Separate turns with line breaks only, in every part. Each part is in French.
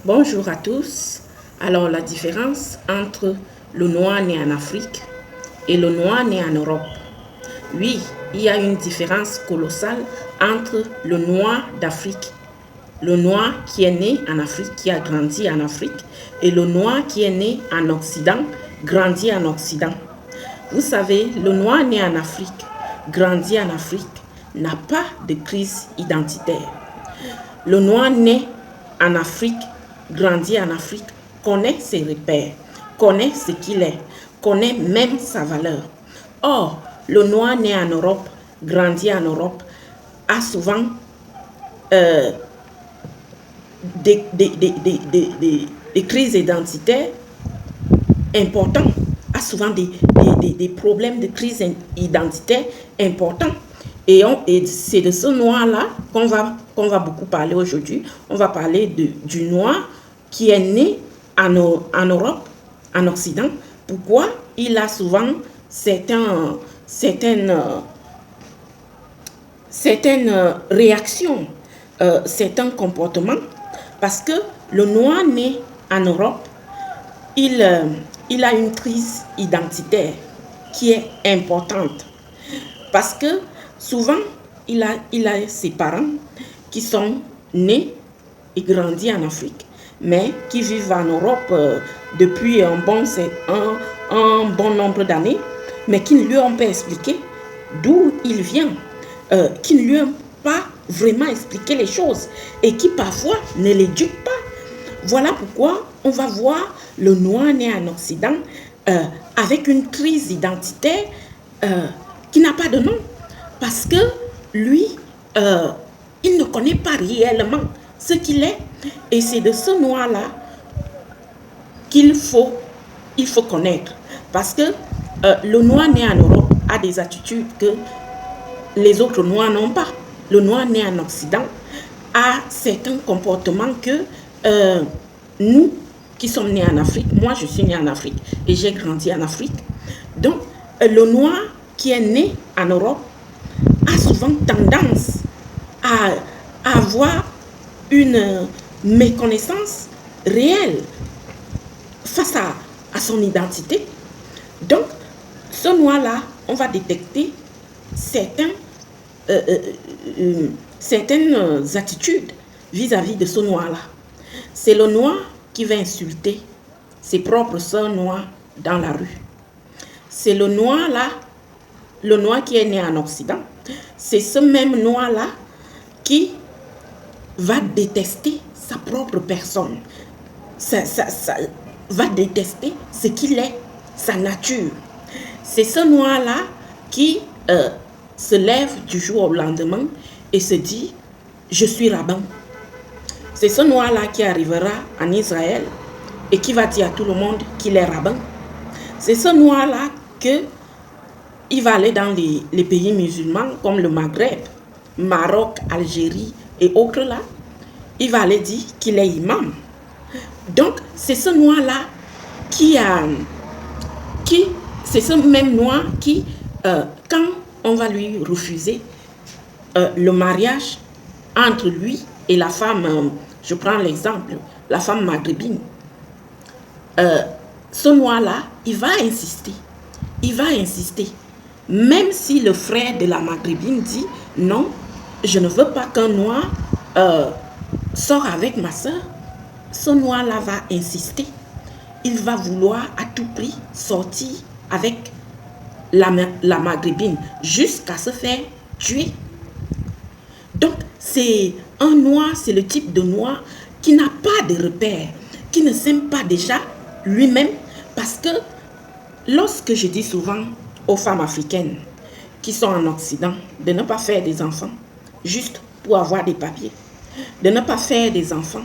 Bonjour à tous. Alors, la différence entre le noir né en Afrique et le noir né en Europe. Oui, il y a une différence colossale entre le noir d'Afrique, le noir qui est né en Afrique, qui a grandi en Afrique, et le noir qui est né en Occident, grandi en Occident. Vous savez, le noir né en Afrique, grandi en Afrique, n'a pas de crise identitaire. Le noir né en Afrique, grandi en Afrique, connaît ses repères, connaît ce qu'il est, connaît même sa valeur. Or, le noir né en Europe, grandi en Europe, a souvent des crises identitaires importantes, a souvent des problèmes de crise identitaire importants. Et c'est de ce noir-là qu'on va beaucoup parler aujourd'hui. On va parler du noir qui est né en Europe, en Occident. Pourquoi il a souvent certaines réactions, certains comportements. Parce que le noir né en Europe, il a une crise identitaire qui est importante. Parce que souvent, il a ses parents qui sont nés et grandis en Afrique, mais qui vivent en Europe depuis un bon nombre d'années, mais qui ne lui ont pas expliqué d'où il vient, qui ne lui ont pas vraiment expliqué les choses et qui parfois ne l'éduquent pas. Voilà pourquoi on va voir le noir né en Occident avec une crise identitaire qui n'a pas de nom. Parce que lui, il ne connaît pas réellement ce qu'il est. Et c'est de ce noir-là qu'il faut connaître. Parce que le noir né en Europe a des attitudes que les autres noirs n'ont pas. Le noir né en Occident a certains comportements que nous qui sommes nés en Afrique, moi je suis née en Afrique et j'ai grandi en Afrique. Donc, le noir qui est né en Europe a souvent tendance à avoir une méconnaissance réelle face à son identité. Donc, ce noir-là, on va détecter certaines attitudes vis-à-vis de ce noir-là. C'est le noir qui va insulter ses propres sœurs noires dans la rue. C'est le noir-là, le noir qui est né en Occident, c'est ce même noir-là qui va détester sa propre personne. Ça va détester ce qu'il est, sa nature. C'est ce noir-là qui se lève du jour au lendemain et se dit « je suis rabbin ». C'est ce noir-là qui arrivera en Israël et qui va dire à tout le monde qu'il est rabbin. C'est ce noir-là qu'il va aller dans les pays musulmans comme le Maghreb, Maroc, Algérie et autres là. Il va aller dire qu'il est imam. Donc, c'est ce noir-là c'est ce même noir qui, quand on va lui refuser le mariage entre lui et la femme, je prends l'exemple, la femme maghrébine, ce noir-là, il va insister. Il va insister. Même si le frère de la maghrébine dit non, je ne veux pas qu'un noir sorte avec ma soeur, ce noir-là va insister. Il va vouloir à tout prix sortir avec la maghrébine jusqu'à se faire tuer. Donc, c'est un noir, c'est le type de noir qui n'a pas de repères, qui ne s'aime pas déjà lui-même. Parce que lorsque je dis souvent aux femmes africaines qui sont en Occident de ne pas faire des enfants juste pour avoir des papiers, de ne pas faire des enfants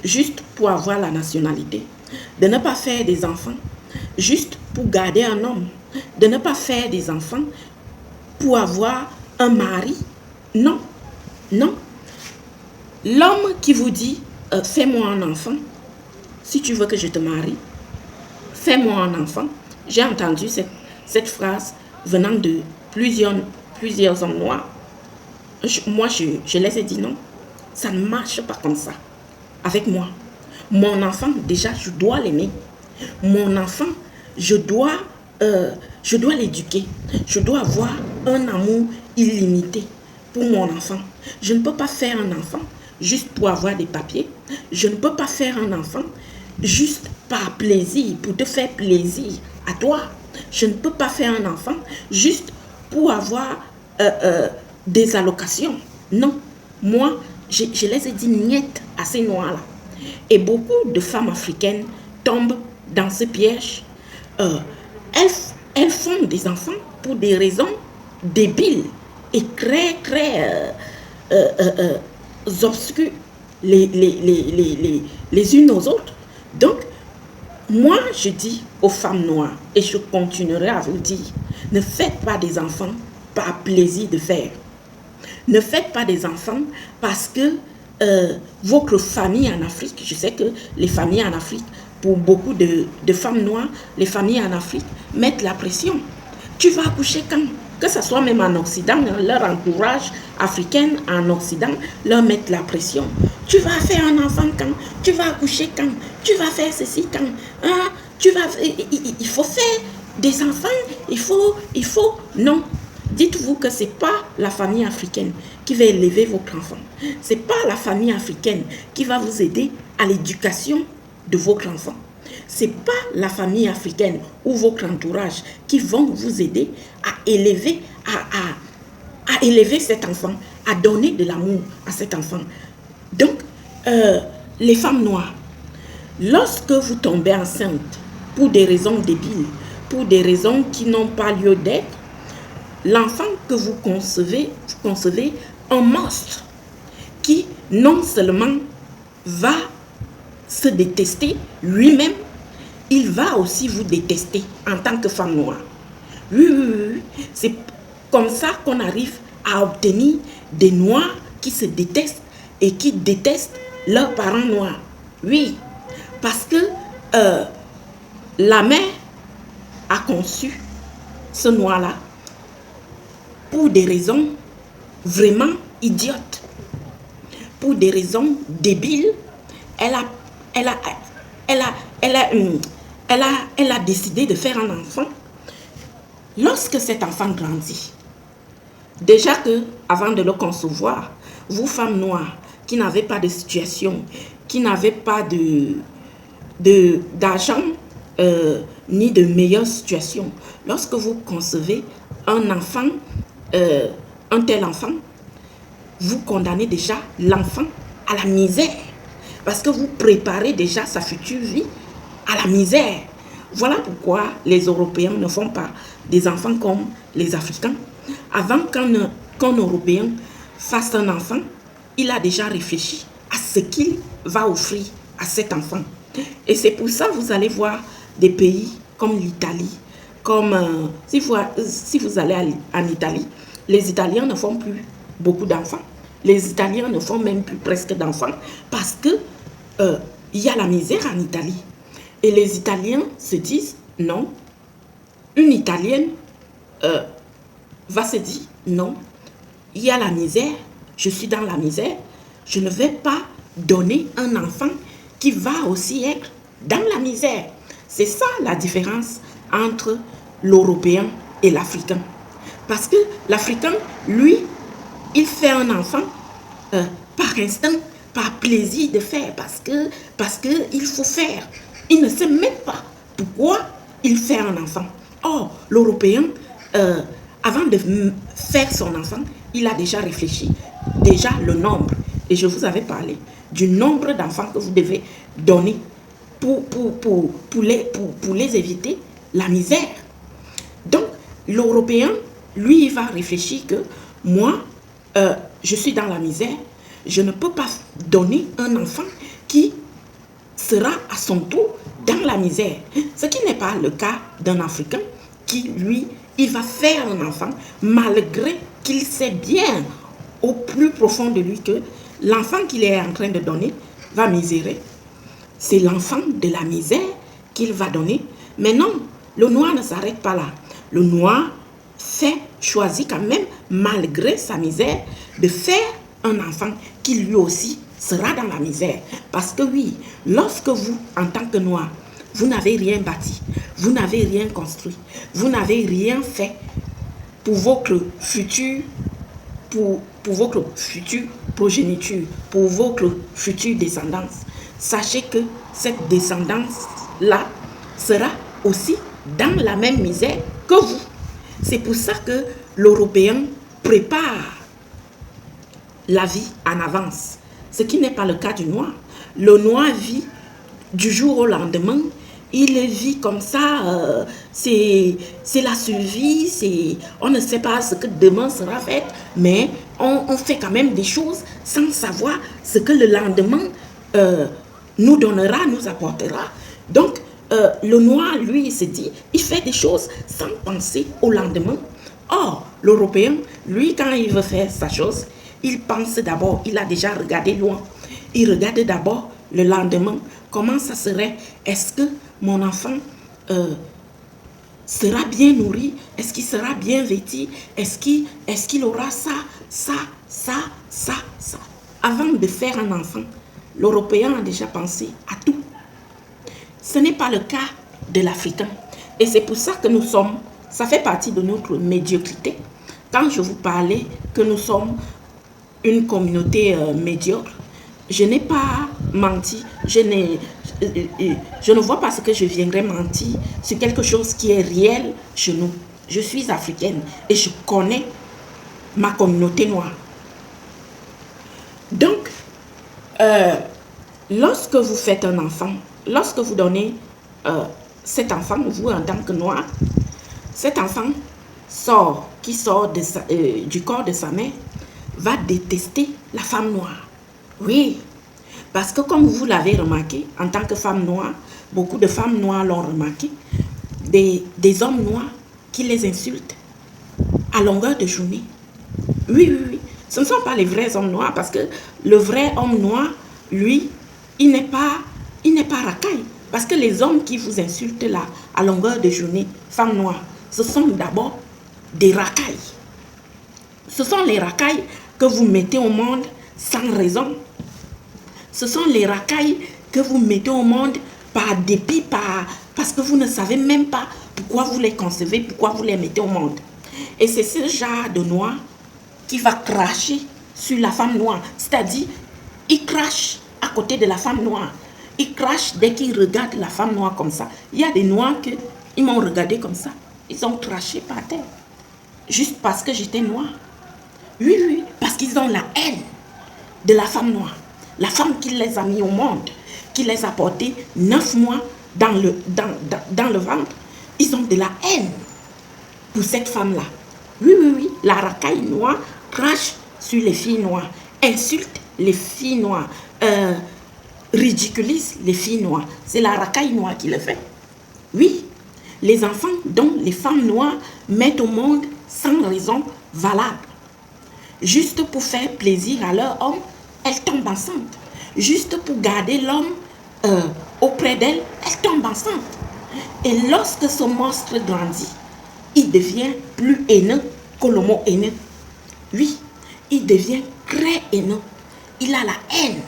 juste pour avoir la nationalité, de ne pas faire des enfants juste pour garder un homme, de ne pas faire des enfants pour avoir un mari. Non, non. L'homme qui vous dit fais-moi un enfant, si tu veux que je te marie, fais-moi un enfant. J'ai entendu cette phrase venant de plusieurs hommes noirs. Moi, je les ai dit non, ça ne marche pas comme ça avec moi. Mon enfant, déjà, je dois l'aimer. Mon enfant, je dois l'éduquer. Je dois avoir un amour illimité pour mon enfant. Je ne peux pas faire un enfant juste pour avoir des papiers. Je ne peux pas faire un enfant juste par plaisir, pour te faire plaisir à toi. Je ne peux pas faire un enfant juste pour avoir des allocations. Non, moi, je les ai dit niet à ces noirs-là. Et beaucoup de femmes africaines tombent dans ce piège. Elles font des enfants pour des raisons débiles et très obscures les unes aux autres. Donc, moi, je dis aux femmes noires, et je continuerai à vous dire, ne faites pas des enfants par plaisir de faire. Ne faites pas des enfants parce que votre famille en Afrique, je sais que les familles en Afrique, pour beaucoup de femmes noires, les familles en Afrique mettent la pression. Tu vas accoucher quand? Que ce soit même en Occident, leur entourage africain en Occident leur mettent la pression. Tu vas faire un enfant quand? Tu vas accoucher quand? Tu vas faire ceci quand? Hein? Il faut faire des enfants, il faut... Non. Dites-vous que ce n'est pas la famille africaine qui va élever votre enfant. Ce n'est pas la famille africaine qui va vous aider à l'éducation de votre enfant. Ce n'est pas la famille africaine ou votre entourage qui vont vous aider à élever, à élever cet enfant, à donner de l'amour à cet enfant. Donc, les femmes noires, lorsque vous tombez enceinte pour des raisons débiles, pour des raisons qui n'ont pas lieu d'être, l'enfant que vous concevez un monstre qui non seulement va se détester lui-même, il va aussi vous détester en tant que femme noire. Oui. C'est comme ça qu'on arrive à obtenir des noirs qui se détestent et qui détestent leurs parents noirs. Oui, parce que la mère a conçu ce noir-là pour des raisons vraiment idiotes, pour des raisons débiles. Elle a décidé de faire un enfant. Lorsque cet enfant grandit, déjà que avant de le concevoir, vous femmes noires qui n'avez pas de situation, qui n'avez pas d'argent ni de meilleure situation, lorsque vous concevez un enfant, un tel enfant, vous condamnez déjà l'enfant à la misère. Parce que vous préparez déjà sa future vie à la misère. Voilà pourquoi les Européens ne font pas des enfants comme les Africains. Avant qu'un Européen fasse un enfant, il a déjà réfléchi à ce qu'il va offrir à cet enfant. Et c'est pour ça que vous allez voir des pays comme l'Italie, comme si vous allez en Italie, les Italiens ne font plus beaucoup d'enfants. Les Italiens ne font même plus presque d'enfants parce que il y a la misère en Italie. Et les Italiens se disent, non, une Italienne va se dire, non, il y a la misère, je suis dans la misère, je ne vais pas donner un enfant qui va aussi être dans la misère. C'est ça la différence entre l'Européen et l'Africain. Parce que l'Africain, lui, il fait un enfant par instinct, par plaisir de faire, parce que il faut faire. Il ne sait même pas pourquoi il fait un enfant. Or, l'Européen, avant de faire son enfant, il a déjà réfléchi, déjà le nombre. Et je vous avais parlé du nombre d'enfants que vous devez donner pour les éviter la misère. Donc, l'Européen, lui, il va réfléchir que moi, je suis dans la misère, je ne peux pas donner un enfant qui sera à son tour dans la misère. Ce qui n'est pas le cas d'un Africain qui, lui, il va faire un enfant malgré qu'il sait bien au plus profond de lui que l'enfant qu'il est en train de donner va misérer. C'est l'enfant de la misère qu'il va donner. Mais non, le noir ne s'arrête pas là. Le noir choisit quand même, malgré sa misère, de faire un enfant qui lui aussi sera dans la misère. Parce que oui, lorsque vous, en tant que noir, vous n'avez rien bâti, vous n'avez rien construit, vous n'avez rien fait pour votre futur, pour votre future progéniture, pour votre future descendance. Sachez que cette descendance-là sera aussi dans la même misère que vous. C'est pour ça que l'Européen prépare la vie en avance, ce qui n'est pas le cas du noir. Le noir vit du jour au lendemain, il vit comme ça, c'est la survie, on ne sait pas ce que demain sera fait, mais on fait quand même des choses sans savoir ce que le lendemain nous donnera, nous apportera. Donc, le noir, lui, il se dit, il fait des choses sans penser au lendemain. Or, l'Européen, lui, quand il veut faire sa chose, il pense d'abord, il a déjà regardé loin. Il regarde d'abord le lendemain. Comment ça serait? Est-ce que mon enfant sera bien nourri? Est-ce qu'il sera bien vêtu? Est-ce qu'il aura ça? Avant de faire un enfant, l'Européen a déjà pensé à tout. Ce n'est pas le cas de l'Africain. Et c'est pour ça que nous sommes, ça fait partie de notre médiocrité. Quand je vous parlais que nous sommes une communauté médiocre, je n'ai pas menti, je ne vois pas ce que je viendrais mentir sur quelque chose qui est réel chez nous. Je suis africaine et je connais ma communauté noire. Donc, lorsque vous faites un enfant, lorsque vous donnez cet enfant, vous en tant que noir, cet enfant qui sort du corps de sa mère, va détester la femme noire. Oui, parce que comme vous l'avez remarqué, en tant que femme noire, beaucoup de femmes noires l'ont remarqué, des hommes noirs qui les insultent à longueur de journée. Oui. Ce ne sont pas les vrais hommes noirs, parce que le vrai homme noir, lui, il n'est pas racaille. Parce que les hommes qui vous insultent là, à longueur de journée, femmes noires, ce sont d'abord des racailles. Ce sont les racailles que vous mettez au monde sans raison. Ce sont les racailles que vous mettez au monde par dépit, parce que vous ne savez même pas pourquoi vous les concevez, pourquoi vous les mettez au monde. Et c'est ce genre de noir qui va cracher sur la femme noire. C'est-à-dire, il crache à côté de la femme noire. Il crache dès qu'il regarde la femme noire comme ça. Il y a des noirs qui m'ont regardé comme ça. Ils ont craché par terre. Juste parce que j'étais noire. Oui, parce qu'ils ont la haine de la femme noire. La femme qui les a mis au monde, qui les a portés 9 mois dans le ventre. Ils ont de la haine pour cette femme-là. Oui, la racaille noire crache sur les filles noires, insulte les filles noires, ridiculise les filles noires. C'est la racaille noire qui le fait. Oui, les enfants dont les femmes noires mettent au monde sans raison valable. Juste pour faire plaisir à leur homme, elles tombent enceintes. Juste pour garder l'homme auprès d'elles, elles tombent enceintes. Et lorsque ce monstre grandit, il devient plus haineux que le mot haineux. Oui, il devient très haineux. Il a la haine.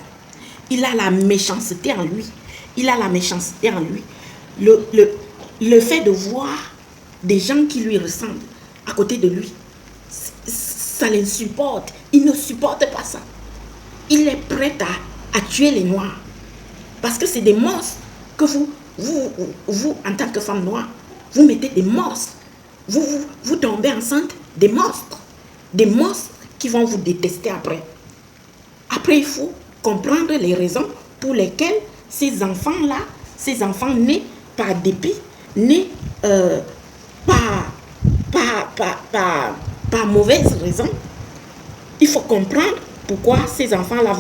Il a la méchanceté en lui. Le fait de voir des gens qui lui ressemblent à côté de lui, ça l'insupporte. Il ne supporte pas ça. Il est prêt à tuer les noirs. Parce que c'est des monstres que vous, en tant que femme noire, vous mettez des monstres. Vous tombez enceinte des monstres. Des monstres qui vont vous détester après. Après, il faut comprendre les raisons pour lesquelles ces enfants-là, ces enfants nés par dépit, nés par mauvaise raison, il faut comprendre pourquoi ces enfants-là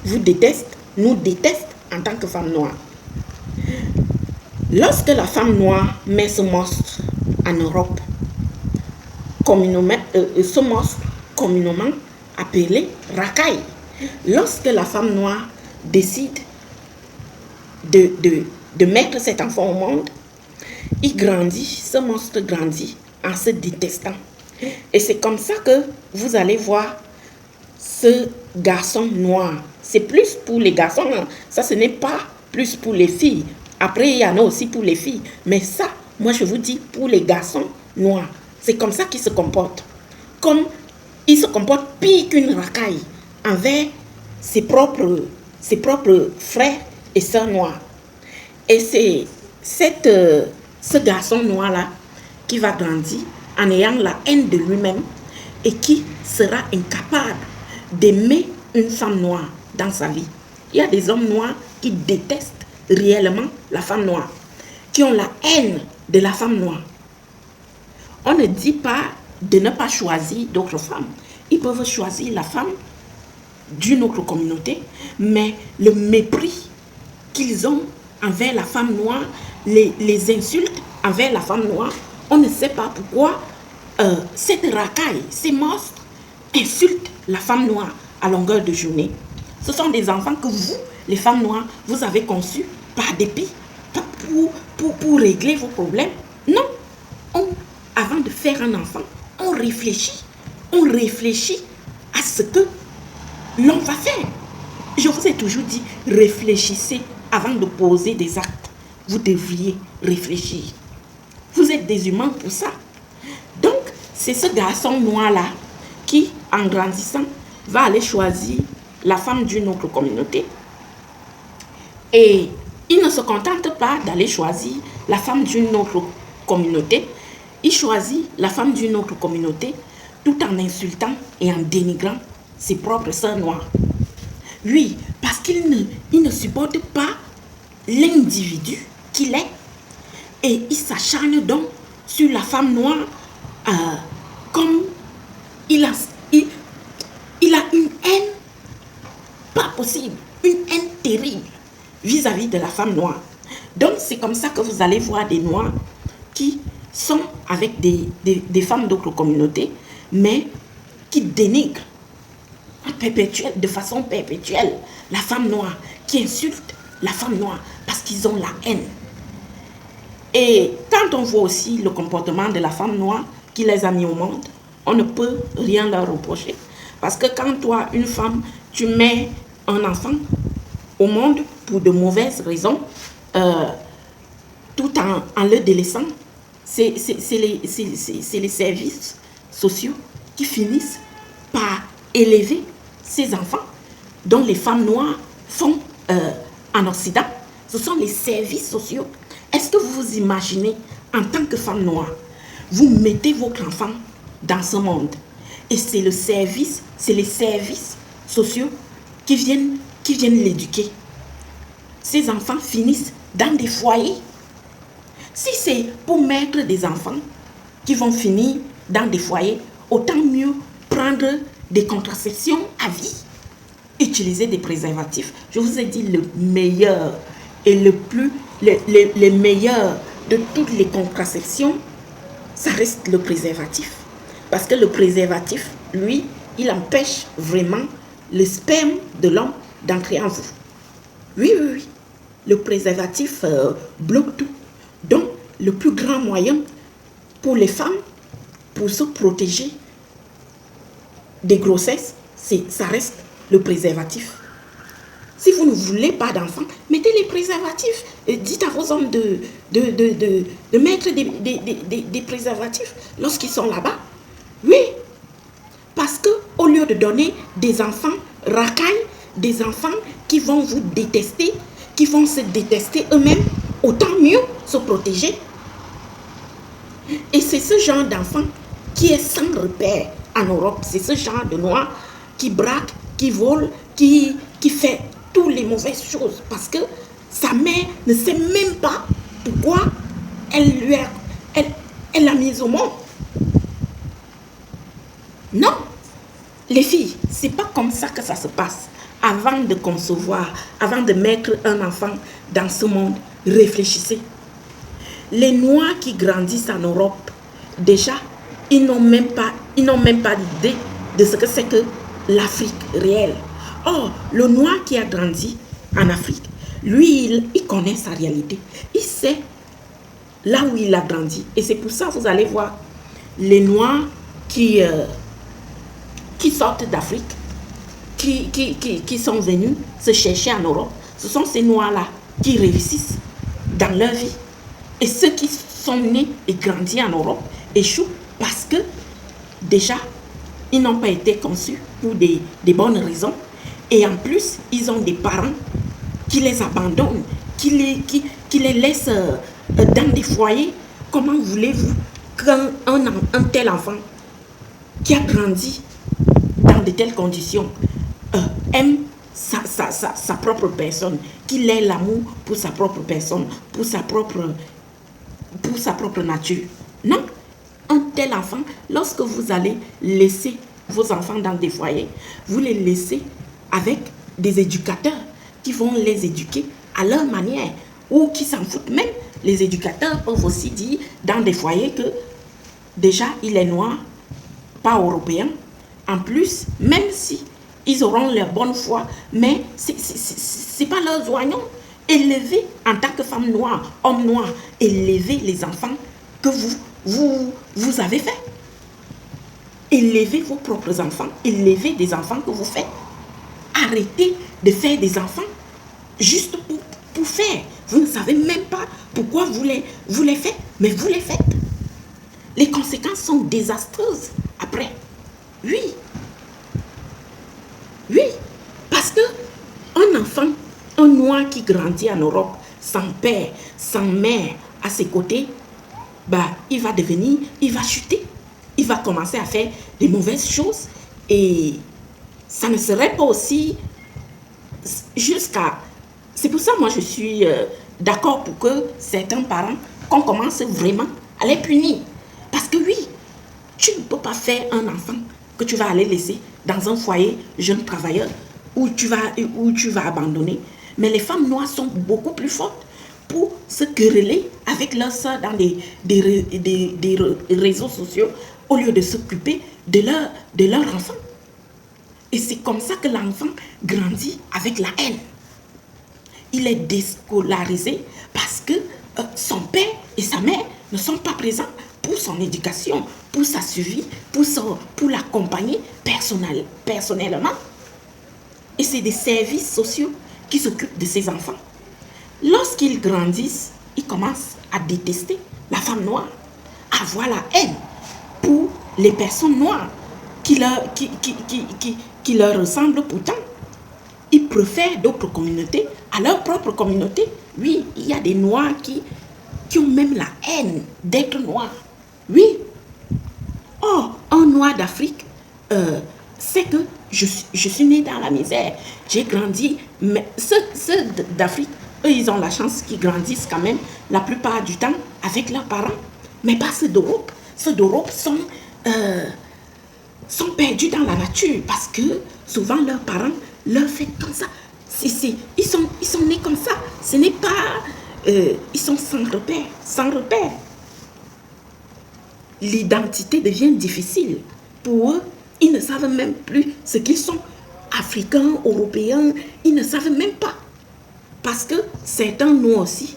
vous détestent, nous détestent en tant que femmes noires. Lorsque la femme noire met ce monstre en Europe, ce monstre communément appelé racaille, lorsque la femme noire décide de mettre cet enfant au monde, il grandit, ce monstre grandit en se détestant. Et c'est comme ça que vous allez voir ce garçon noir. C'est plus pour les garçons, hein. Ça, ce n'est pas plus pour les filles. Après, il y en a aussi pour les filles. Mais ça, moi, je vous dis, pour les garçons noirs, c'est comme ça qu'ils se comportent. Comme ils se comportent pire qu'une racaille envers ses propres frères et sœurs noirs. Et c'est ce garçon noir-là qui va grandir en ayant la haine de lui-même et qui sera incapable d'aimer une femme noire dans sa vie. Il y a des hommes noirs qui détestent réellement la femme noire, qui ont la haine de la femme noire. On ne dit pas de ne pas choisir d'autres femmes. Ils peuvent choisir la femme d'une autre communauté, mais le mépris qu'ils ont envers la femme noire, les insultes envers la femme noire, on ne sait pas pourquoi cette racaille, ces monstres, insultent la femme noire à longueur de journée. Ce sont des enfants que vous, les femmes noires, vous avez conçus par dépit, pas pour régler vos problèmes. Non, avant de faire un enfant, on réfléchit à ce que l'on va faire. Je vous ai toujours dit, réfléchissez avant de poser des actes. Vous devriez réfléchir. Vous êtes des humains pour ça. Donc, c'est ce garçon noir-là qui, en grandissant, va aller choisir la femme d'une autre communauté. Et il ne se contente pas d'aller choisir la femme d'une autre communauté. Il choisit la femme d'une autre communauté tout en insultant et en dénigrant ses propres sœurs noires. Lui, parce qu'il ne supporte pas l'individu qu'il est, et il s'acharne donc sur la femme noire comme il a une haine pas possible, une haine terrible vis-à-vis de la femme noire. Donc c'est comme ça que vous allez voir des noirs qui sont avec des femmes d'autres communautés, mais qui dénigrent de façon perpétuelle la femme noire, qui insulte la femme noire parce qu'ils ont la haine. Et quand on voit aussi le comportement de la femme noire qui les a mis au monde, on ne peut rien leur reprocher. Parce que quand toi, une femme, tu mets un enfant au monde pour de mauvaises raisons, tout en le délaissant, c'est les services sociaux qui finissent par élever ces enfants dont les femmes noires font en Occident. Ce sont les services sociaux. Est-ce que vous vous imaginez, en tant que femme noire, vous mettez votre enfant dans ce monde et c'est les services sociaux qui viennent l'éduquer. Ces enfants finissent dans des foyers. Si c'est pour mettre des enfants qui vont finir dans des foyers, autant mieux prendre des contraceptions à vie, utiliser des préservatifs. Je vous ai dit le meilleur et le meilleur de toutes les contraceptions, ça reste le préservatif. Parce que le préservatif, lui, il empêche vraiment le sperme de l'homme d'entrer en vous. Oui. Le préservatif bloque tout. Donc, le plus grand moyen pour les femmes, pour se protéger des grossesses, ça reste le préservatif. Si vous ne voulez pas d'enfants, mettez les préservatifs. Et dites à vos hommes de mettre des préservatifs lorsqu'ils sont là-bas. Oui, parce que au lieu de donner des enfants racailles, des enfants qui vont vous détester, qui vont se détester eux-mêmes, autant mieux se protéger. Et c'est ce genre d'enfant qui est sans repère en Europe. C'est ce genre de noir qui braque, qui vole, qui fait toutes les mauvaises choses parce que sa mère ne sait même pas pourquoi elle l'a mise au monde. Non, les filles, c'est pas comme ça que ça se passe. Avant de concevoir, avant de mettre un enfant dans ce monde, réfléchissez. Les Noirs qui grandissent en Europe, déjà, ils n'ont même pas l'idée de ce que c'est que l'Afrique réelle. Or, le Noir qui a grandi en Afrique, lui, il connaît sa réalité. Il sait là où il a grandi. Et c'est pour ça que vous allez voir les Noirs qui sortent d'Afrique, qui sont venus se chercher en Europe, ce sont ces Noirs-là qui réussissent dans leur vie. Et ceux qui sont nés et grandis en Europe échouent parce que déjà, ils n'ont pas été conçus pour des bonnes raisons. Et en plus, ils ont des parents qui les abandonnent, qui les laissent dans des foyers. Comment voulez-vous qu'un tel enfant qui a grandi dans de telles conditions aime sa propre personne, qu'il ait l'amour pour sa propre personne, pour sa propre nature? Non. Un tel enfant, lorsque vous allez laisser vos enfants dans des foyers, vous les laissez avec des éducateurs qui vont les éduquer à leur manière ou qui s'en foutent même. Les éducateurs peuvent aussi dire dans des foyers que déjà il est noir, pas européen. En plus, même si ils auront leur bonne foi, mais c'est pas leurs oignons. Élevez en tant que femme noire, homme noir, élevez les enfants que vous avez fait. Élevez vos propres enfants, élevez des enfants que vous faites. Arrêtez de faire des enfants juste pour faire. Vous ne savez même pas pourquoi vous les faites, mais vous les faites. Les conséquences sont désastreuses après. Oui. Oui. Parce que un enfant, un noir qui grandit en Europe, sans père, sans mère à ses côtés, il va chuter. Il va commencer à faire des mauvaises choses. Et ça ne serait pas aussi jusqu'à... C'est pour ça, moi, je suis d'accord pour que certains parents, qu'on commence vraiment à les punir. Parce que oui, tu ne peux pas faire un enfant que tu vas aller laisser dans un foyer jeune travailleur où tu vas abandonner. Mais les femmes noires sont beaucoup plus fortes pour se quereller avec leurs soeurs dans des réseaux sociaux au lieu de s'occuper de leur enfant. Et c'est comme ça que l'enfant grandit avec la haine. Il est déscolarisé parce que son père et sa mère ne sont pas présents pour son éducation, pour sa survie, pour l'accompagner personnellement. Et c'est des services sociaux qui s'occupent de ces enfants. Lorsqu'ils grandissent, ils commencent à détester la femme noire, à avoir la haine pour les personnes noires qui leur ressemblent pourtant. Ils préfèrent d'autres communautés à leur propre communauté. Oui, il y a des noirs qui ont même la haine d'être noirs. Oui. Oh, un noir d'Afrique, c'est que je suis née dans la misère. J'ai grandi, mais ceux d'Afrique, eux, ils ont la chance qu'ils grandissent quand même la plupart du temps avec leurs parents. Mais pas ceux d'Europe. Ceux d'Europe sont perdus dans la nature parce que souvent leurs parents leur font comme ça. Ils sont nés comme ça. Ce n'est pas... ils sont sans repère. Sans repère. L'identité devient difficile. Pour eux, ils ne savent même plus ce qu'ils sont. Africains, Européens, ils ne savent même pas. Parce que certains, nous aussi,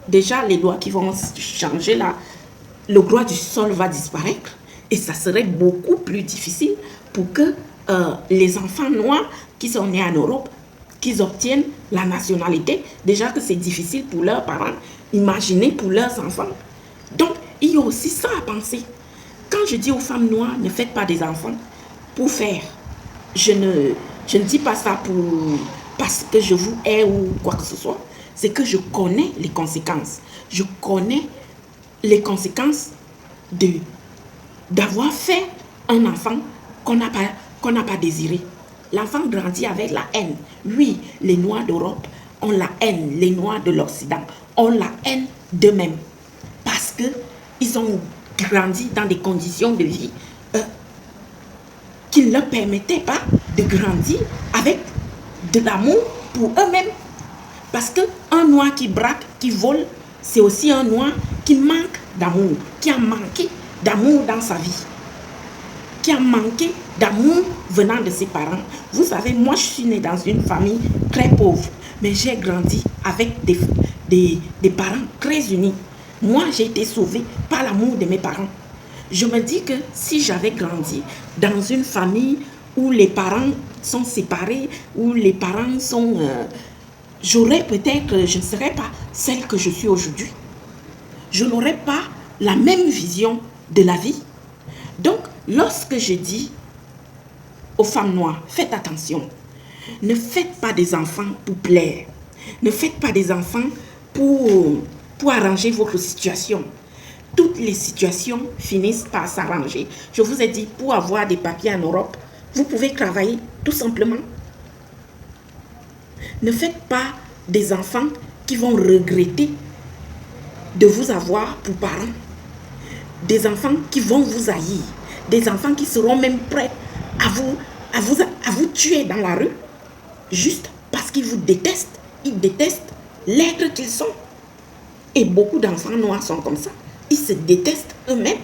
déjà les lois qui vont changer là, le droit du sol va disparaître. Et ça serait beaucoup plus difficile pour que les enfants noirs qui sont nés en Europe, qu'ils obtiennent la nationalité. Déjà que c'est difficile pour leurs parents, imaginez pour leurs enfants. Donc, il y a aussi ça à penser. Quand je dis aux femmes noires, ne faites pas des enfants pour faire. Je ne dis pas ça parce que je vous hais ou quoi que ce soit. C'est que je connais les conséquences. Je connais les conséquences d'avoir fait un enfant qu'on n'a pas désiré. L'enfant grandit avec la haine. Oui, les Noirs d'Europe ont la haine. Les Noirs de l'Occident ont la haine d'eux-mêmes. Parce qu'ils ont grandi dans des conditions de vie qui ne leur permettaient pas de grandir avec de l'amour pour eux-mêmes. Parce qu'un noir qui braque, qui vole, c'est aussi un noir qui manque d'amour, qui a manqué d'amour dans sa vie, qui a manqué d'amour venant de ses parents. Vous savez, moi je suis née dans une famille très pauvre, mais j'ai grandi avec des parents très unis. Moi j'ai été sauvée par l'amour de mes parents. Je me dis que si j'avais grandi dans une famille où les parents sont séparés, où les parents sont... j'aurais peut-être, je ne serais pas celle que je suis aujourd'hui. Je n'aurais pas la même vision de la vie. Donc, lorsque je dis aux femmes noires, faites attention, ne faites pas des enfants pour plaire, ne faites pas des enfants pour arranger votre situation. Toutes les situations finissent par s'arranger. Je vous ai dit, pour avoir des papiers en Europe, vous pouvez travailler tout simplement. Ne faites pas des enfants qui vont regretter de vous avoir pour parents. Des enfants qui vont vous haïr. Des enfants qui seront même prêts à vous tuer dans la rue. Juste parce qu'ils vous détestent. Ils détestent l'être qu'ils sont. Et beaucoup d'enfants noirs sont comme ça. Ils se détestent eux-mêmes.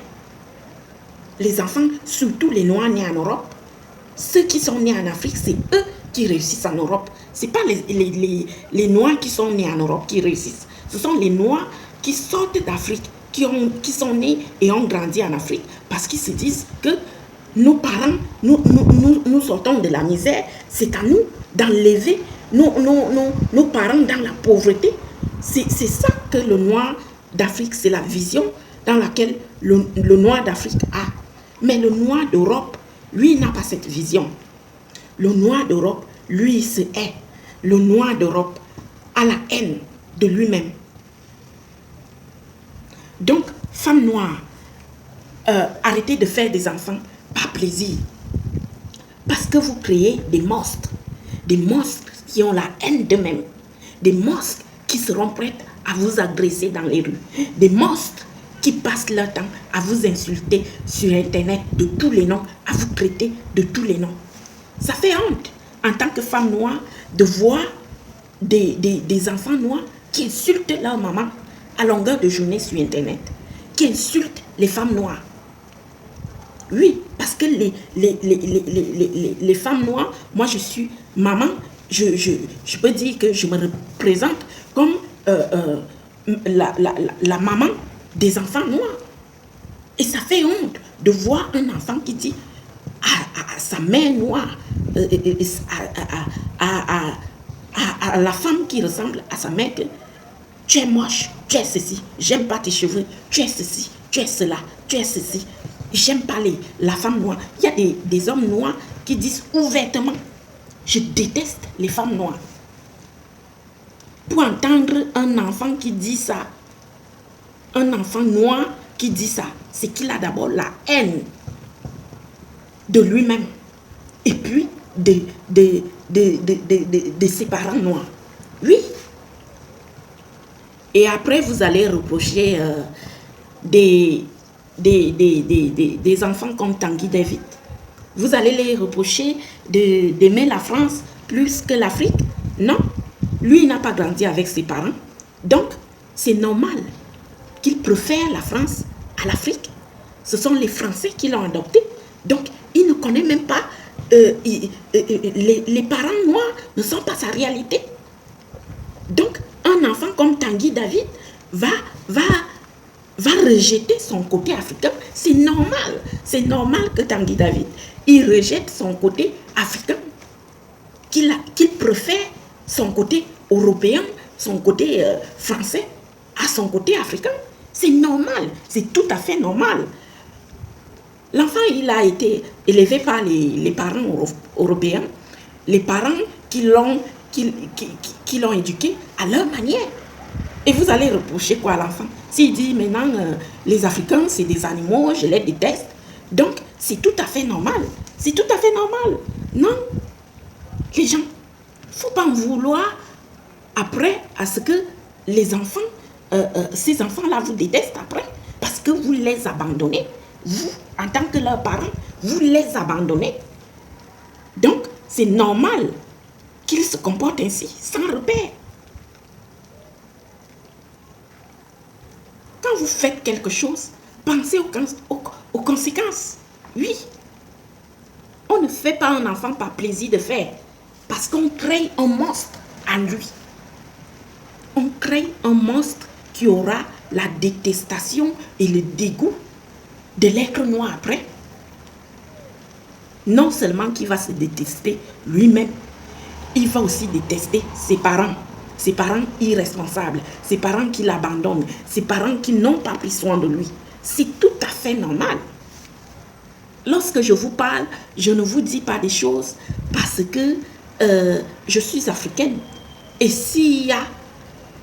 Les enfants, surtout les noirs nés en Europe, ceux qui sont nés en Afrique, c'est eux qui réussissent en Europe. Ce n'est pas les noirs qui sont nés en Europe qui réussissent. Ce sont les noirs qui sortent d'Afrique, qui sont nés et ont grandi en Afrique, parce qu'ils se disent que nos parents, nous sortons de la misère. C'est à nous d'enlever nos parents dans la pauvreté. C'est ça que le noir d'Afrique, c'est la vision dans laquelle le noir d'Afrique a. Mais le noir d'Europe, lui, n'a pas cette vision. Le noir d'Europe, lui, il se hait. Le noir d'Europe a la haine de lui-même. Donc, femmes noires, arrêtez de faire des enfants par plaisir. Parce que vous créez des monstres qui ont la haine d'eux-mêmes, des monstres qui seront prêts à vous agresser dans les rues, des monstres qui passent leur temps à vous insulter sur Internet de tous les noms, à vous traiter de tous les noms. Ça fait honte, en tant que femme noire, de voir des enfants noirs qui insultent leur maman à longueur de journée sur Internet, qui insultent les femmes noires. Oui, parce que les femmes noires, moi je suis maman, je peux dire que je me représente comme la maman des enfants noirs. Et ça fait honte de voir un enfant qui dit à sa mère noire, à la femme qui ressemble à sa mère, que tu es moche, tu es ceci, j'aime pas tes cheveux, tu es ceci, tu es cela, tu es ceci. J'aime pas la femme noire. Il y a des hommes noirs qui disent ouvertement, je déteste les femmes noires. Pour entendre un enfant qui dit ça, un enfant noir qui dit ça, c'est qu'il a d'abord la haine de lui-même et puis de ses parents noirs. Oui. Et après, vous allez reprocher des enfants comme Tanguy David. Vous allez les reprocher d'aimer la France plus que l'Afrique. Non, lui, il n'a pas grandi avec ses parents. Donc, c'est normal qu'il préfère la France à l'Afrique. Ce sont les Français qui l'ont adopté. Donc, il ne connaît même pas, les parents noirs ne sont pas sa réalité. Donc, un enfant comme Tanguy David va rejeter son côté africain. C'est normal. C'est normal que Tanguy David, il rejette son côté africain. Qu'il préfère son côté européen, son côté français à son côté africain. C'est normal. C'est tout à fait normal. L'enfant, il a été élevé par les parents européens. Les parents qui l'ont éduqué à leur manière. Et vous allez reprocher quoi à l'enfant? S'il dit maintenant, les Africains, c'est des animaux, je les déteste. Donc, c'est tout à fait normal. C'est tout à fait normal. Non. Les gens, il ne faut pas en vouloir après à ce que les enfants, ces enfants-là vous détestent après. Parce que vous les abandonnez. Vous, en tant que leurs parents, vous les abandonnez. Donc, c'est normal qu'ils se comportent ainsi, sans repère. Quand vous faites quelque chose, pensez aux conséquences. Oui. On ne fait pas un enfant par plaisir de faire, parce qu'on crée un monstre en lui. On crée un monstre qui aura la détestation et le dégoût de l'être noir après. non seulement qu'il va se détester lui-même, il va aussi détester ses parents irresponsables, ses parents qui l'abandonnent, ses parents qui n'ont pas pris soin de lui. C'est tout à fait normal. Lorsque je vous parle, je ne vous dis pas des choses parce que je suis africaine. Et s'il y a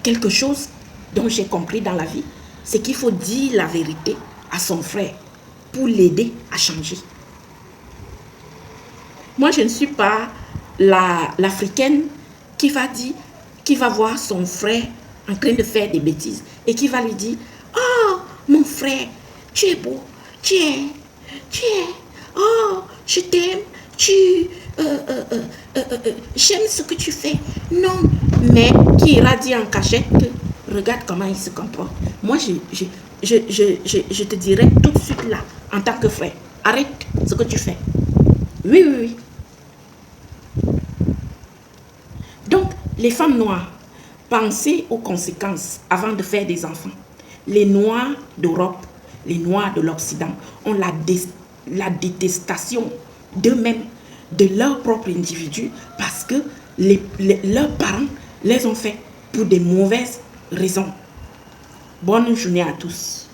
quelque chose dont j'ai compris dans la vie, c'est qu'il faut dire la vérité à son frère pour l'aider à changer. Moi, je ne suis pas l'Africaine qui va voir son frère en train de faire des bêtises et qui va lui dire « Oh, mon frère, tu es beau, oh, je t'aime, j'aime ce que tu fais. » Non, mais qui ira dire en cachette que regarde comment il se comporte. Moi, je te dirais tout de suite là, en tant que frère, arrête ce que tu fais. Oui, oui, oui. Donc, les femmes noires, pensez aux conséquences avant de faire des enfants. Les Noirs d'Europe, les Noirs de l'Occident ont la détestation d'eux-mêmes, de leur propre individu, parce que leurs parents les ont fait pour des mauvaises raisons. Bonne journée à tous.